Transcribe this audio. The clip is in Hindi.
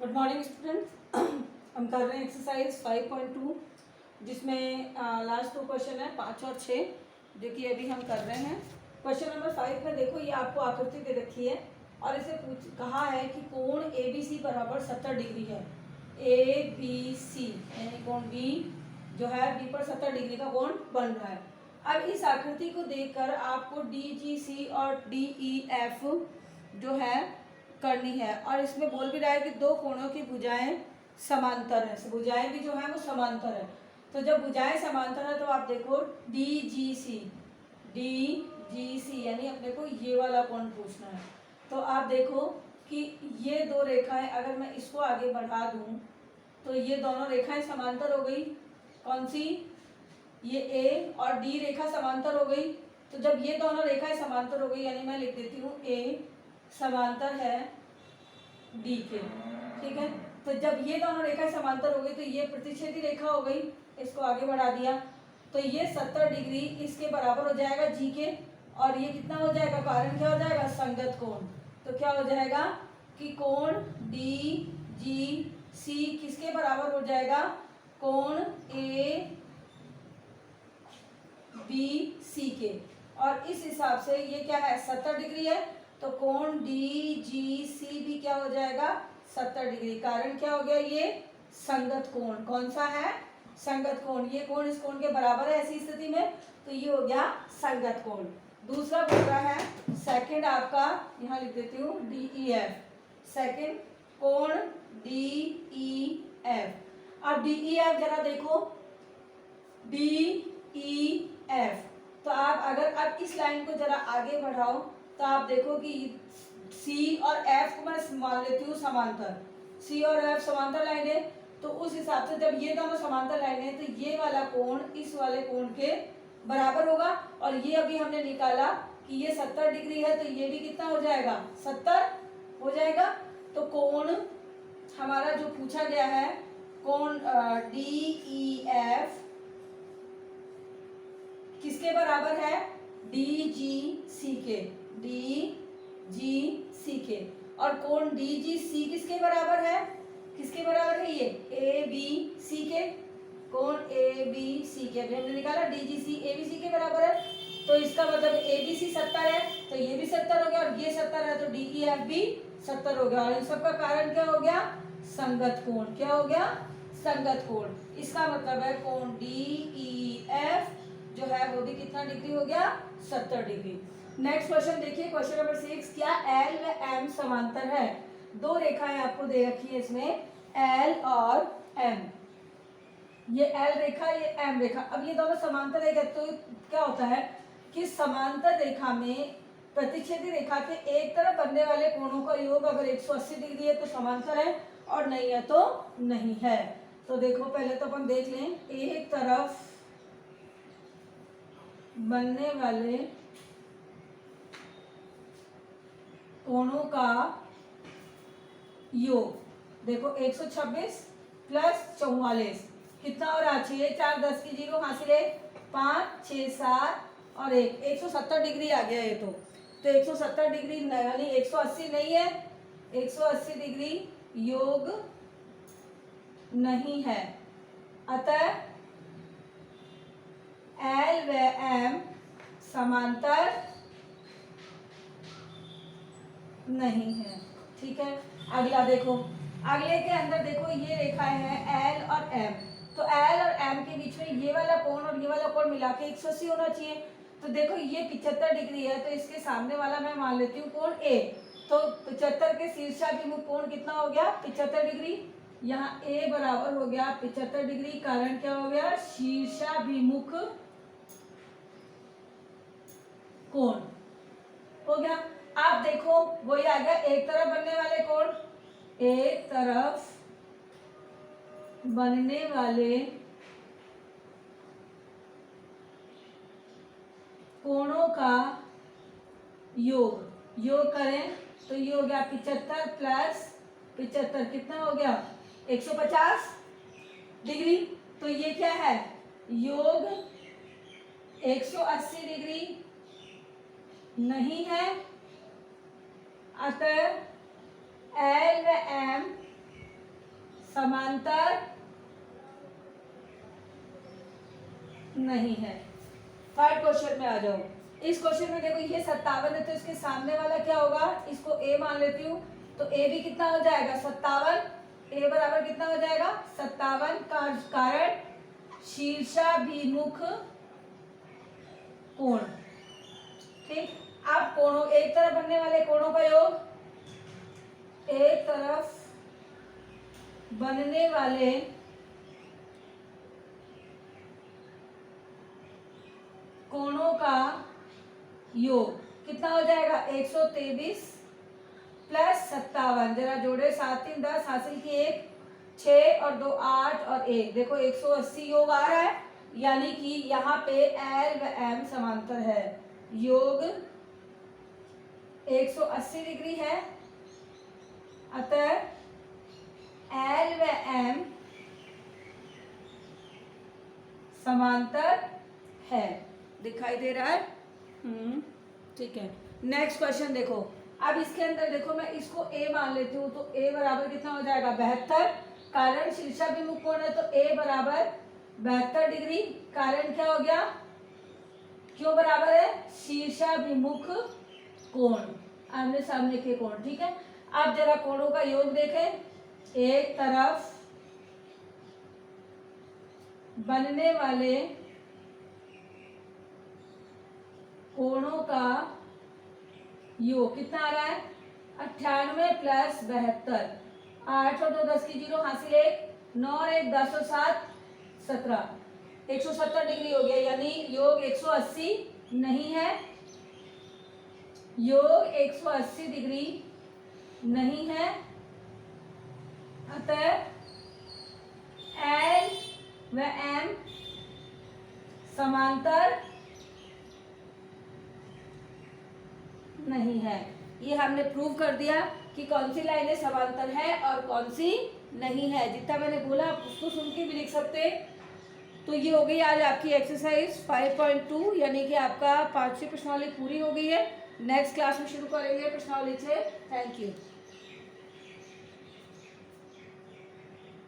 Good morning student. हम कर रहे हैं एक्सरसाइज 5.2 जिसमें लास्ट 2 क्वेश्चन है 5 और 6 जो कि अभी हम कर रहे हैं। क्वेश्चन नंबर 5 में देखो, ये आपको आकृति दे रखी है और इसे कहा है कि कोण ए बी सी बराबर 70 डिग्री है। ए बी सी यानी कोण बी जो है बी पर 70 डिग्री का कोण बन रहा है। अब इस आकृति को देखकर आपको डी जी सी और डी ई एफ जो है करनी है, और इसमें बोल भी रहा है कि दो कोणों की भुजाएं समांतर है। भुजाएं भी जो है वो समांतर है। तो जब भुजाएं समांतर है तो आप देखो डी जी सी यानी अपने को ये वाला कोण पूछना है। तो आप देखो कि ये दो रेखाएं, अगर मैं इसको आगे बढ़ा दूं तो ये दोनों रेखाएं समांतर हो गई। कौन सी? ये ए और डी रेखा समांतर हो गई। तो जब ये दोनों रेखाएं समांतर हो गई यानी मैं लिख देती हूँ ए समांतर है डी के। ठीक है, तो जब ये दोनों रेखाएं समांतर हो गई तो ये प्रतिच्छेदी रेखा हो गई। इसको आगे बढ़ा दिया तो ये 70 डिग्री इसके बराबर हो जाएगा जी के, और ये कितना हो जाएगा? कारण क्या हो जाएगा? संगत कोण। तो क्या हो जाएगा कि कोण डी जी सी किसके बराबर हो जाएगा? कोण ए बी सी के। और इस हिसाब से ये क्या है? 70 डिग्री है। तो कोण डी जी सी भी क्या हो जाएगा? 70 डिग्री। कारण क्या हो गया? ये संगत कोण। कौन सा है? संगत कोण। ये कोण इस कोण के बराबर है ऐसी स्थिति में, तो ये हो गया संगत कोण। दूसरा बोल रहा है सेकंड आपका, यहाँ लिख देती हूँ डी ई एफ। सेकंड कोण डी ई एफ। अब डी ई एफ जरा देखो, डी ई एफ। तो आप अगर आप इस लाइन को जरा आगे बढ़ाओ तो आप देखो कि सी और एफ को मैं मान लेती हूँ समांतर। सी और एफ समांतर लाइन है, तो उस हिसाब से जब ये दोनों समांतर लाइन है तो ये वाला कोण इस वाले कोण के बराबर होगा। और ये अभी हमने निकाला कि ये 70 डिग्री है, तो ये भी कितना हो जाएगा? 70 हो जाएगा। तो कोण हमारा जो पूछा गया है, कोण डी ई एफ किसके बराबर है? डी जी सी के। डी जी सी के। और कोण डी जी सी किसके बराबर है? किसके बराबर है? ये ए बी सी के। कोण ए बी सी के अभी हमने निकाला D G C A B C के बराबर है। तो इसका मतलब ए बी सी 70 है, तो ये भी 70 हो गया, और ये 70 है तो डी ई एफ भी 70 हो गया। और इन सबका कारण क्या हो गया? संगत कोण। क्या हो गया? संगत कोण। इसका मतलब है कोण डी ई एफ जो है वो भी कितना डिग्री हो गया? 70 डिग्री। नेक्स्ट क्वेश्चन देखिए, क्वेश्चन नंबर 6। क्या एल व एम समांतर है? दो रेखाएं आपको दे रखी है इसमें, एल और एम। ये एल रेखा, ये एम रेखा। अब ये दोनों समांतर है तो क्या होता है कि समांतर रेखा में प्रतिच्छेदी रेखा के एक तरफ बनने वाले कोणों का योग अगर 180 डिग्री है तो समांतर है, और नहीं है तो नहीं है। तो देखो पहले तो अपन देख लें, एक तरफ बनने वाले कोणों का योग देखो 126 प्लस 44 कितना हो रहा? 6 4 10 की 0 हासिल है, 5 6 7 और 1 170 डिग्री आ गया ये। तो 170 डिग्री यानी 180 नहीं है, 180 डिग्री योग नहीं है। अतः एल व एम समांतर नहीं है। ठीक है, अगला देखो, अगले के अंदर देखो ये रेखाएं हैं एल और एम। तो एल और एम के बीच में ये वाला कोण और ये वाला कोण मिला के 180 होना चाहिए। तो देखो ये 75 डिग्री है, तो इसके सामने वाला मैं मान लेती हूँ कोण ए। तो 75 के शीर्षाभिमुख कोण कितना हो गया? 75 डिग्री। यहाँ ए बराबर हो गया 75 डिग्री। कारण क्या हो गया? शीर्षाभिमुख कोण हो गया। आप देखो वही आ गया, एक तरफ बनने वाले कोण, एक तरफ बनने वाले कोणों का योग करें तो ये हो गया 75 प्लस 75 कितना हो गया? 150 डिग्री। तो ये क्या है? योग 180 डिग्री नहीं है। अतः एल व एम समांतर नहीं है। थर्ड क्वेश्चन में आ जाओ। इस क्वेश्चन में देखो ये 57 है तो इसके सामने वाला क्या होगा, इसको ए मान लेती हूँ, तो ए भी कितना हो जाएगा 57, ए बराबर कितना हो जाएगा 57 का कारण शीर्षाभिमुख कोण। ठीक, अब कोणों एक तरफ बनने वाले कोणों का योग, एक तरफ बनने वाले कोणों का योग कितना हो जाएगा 123 प्लस 57, जरा जोड़े 7 3 10 हासिल की 1 6 और 2 8 और 1, देखो 180 योग आ रहा है, यानी कि यहाँ पे एल व एम समांतर है। योग 180 डिग्री है, अतः एल व एम समांतर है। दिखाई दे रहा है? ठीक है। नेक्स्ट क्वेश्चन देखो। अब इसके अंदर देखो मैं इसको ए मान लेती हूँ, तो ए बराबर कितना हो जाएगा 72, कारण शीर्षाभिमुख कोण है तो ए बराबर 72 डिग्री। कारण क्या हो गया, क्यों बराबर है, शीर्षाभिमुख कोण, आमने सामने के कोण। ठीक है, अब जरा कोणों का योग देखें, एक तरफ बनने वाले कोणों का योग कितना आ रहा है 98 प्लस 72, 8 और 2 10 की 0 हासिल 1 9 और 1 10 और 7 17, 170 डिग्री हो गया, यानी योग 180 नहीं है, योग 180 डिग्री नहीं है, अतः एल व एम समांतर नहीं है। ये हमने प्रूव कर दिया कि कौन सी लाइनें समांतर है और कौन सी नहीं है। जितना मैंने बोला आप उसको सुन के भी लिख सकते। तो ये हो गई आज आपकी एक्सरसाइज 5.2, यानी कि आपका 5वीं प्रश्नावली पूरी हो गई है। नेक्स्ट क्लास में शुरू करेंगे प्रश्नावली से। Thank you.